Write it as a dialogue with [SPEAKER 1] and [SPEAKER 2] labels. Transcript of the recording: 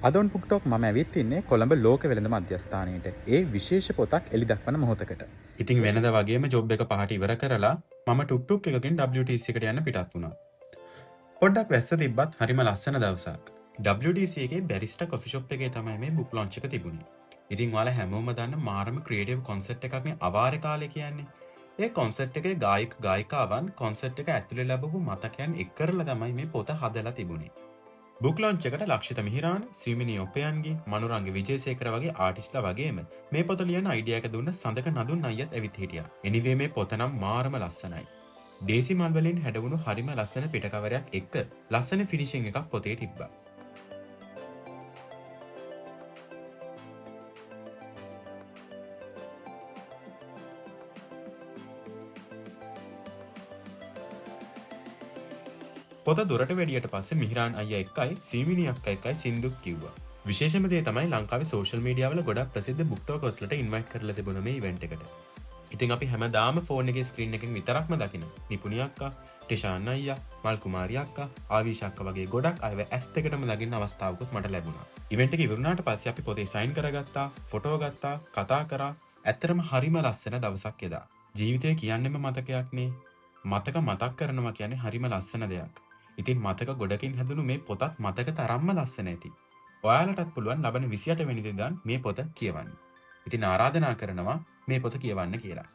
[SPEAKER 1] අදොන් පුක්ටෝක් මම ඇවිත් ඉන්නේ කොළඹ ලෝක වෙළඳ මධ්‍යස්ථානයේට. ඒ විශේෂ පොතක් එළි දක්වන මොහොතකට.
[SPEAKER 2] ඉතින් වෙනද වගේම ජොබ් එක පහට ඉවර කරලා මම ටුක්ටුක් එකකින් WTC එකට යන්න පිටත් වුණා. පොඩ්ඩක් වැස්ස තිබ්බත් හරිම ලස්සන දවසක්. WTC එකේ බැරිස්ටා කොෆි ෂොප් එකේ තමයි මේ බුක් ලොන්ච් එක තිබුණේ. ඉතින් ඔයාලා හැමෝම දන්න මාරම ක්‍රියේටිව් කොන්සෙප්ට් එකක් නේ අවාරේ කාලේ කියන්නේ. ඒ කොන්සෙප්ට් එකේ ගායක ගායිකාවන් කොන්සෙප්ට් එක ඇතුලේ ලැබපු මතකයන් එක් කරලා තමයි මේ පොත හදලා තිබුණේ. බුක් ලොන්ච් එකට ලක්ෂිත මිහිරාන, සිමිනි ඔපයන්ගේ, මනුරංග විජේසේකර වගේ ආටිස්ට්ලා වගේම මේ පොත ලියන අයිඩියා එක දුන්න සඳක නදුන් අයියත් ඇවිත් හිටියා. එනිවේ මේ පොත නම් මාරම ලස්සනයි. දේසි මල් වලින් හැඩවුණු හරිම ලස්සන පිට කවරයක් එක්ක ලස්සන ෆිනිෂිං එකක් පොතේ තිබ්බා. පොත දොරට වැඩියට පස්සේ මිහිරාන් අයියා එක්කයි සීමිනි අක්කා එක්කයි සින්දුත් කිව්වා. විශේෂම දේ තමයි ලංකාවේ සෝෂල් මීඩියා වල ගොඩක් ප්‍රසිද්ධ බුක් ටෝකර්ස්ලට ඉන්වයිට් කරලා තිබුණ මේ ඉවෙන්ට් එකට. ඉතින් අපි හැමදාම ෆෝන් එකේ ස්ක්‍රීන් එකෙන් විතරක්ම දකින නිපුණි අක්කා, ටිෂාන් අයියා, මල් කුමාරි අක්කා, ආවිෂ අක්කා වගේ ගොඩක් අයව ඇස් දෙකටම දකින්න අවස්ථාවකුත් මට ලැබුණා. ඉවෙන්ට් එක ඉවරුණාට පස්සේ අපි පොතේ සයින් කරගත්තා, ෆොටෝ ගත්තා, කතා කරා. ඇත්තටම හරිම ලස්සන දවසක් එදා. ජීවිතය කියන්නෙම මතකයක්නේ. මතක මතක් කරනවා කියන්නේ හරිම ලස්සන දෙයක්. ඉතින් මතක ගොඩකින් හැදුණු මේ පොතත් මතක තරම්ම ලස්සන ඇති. ඔයාලටත් පුළුවන් ලබන 28 වෙනිදා මේ පොත කියවන්න. ඉතින් ආරාධනා කරනවා මේ පොත කියවන්න කියලා.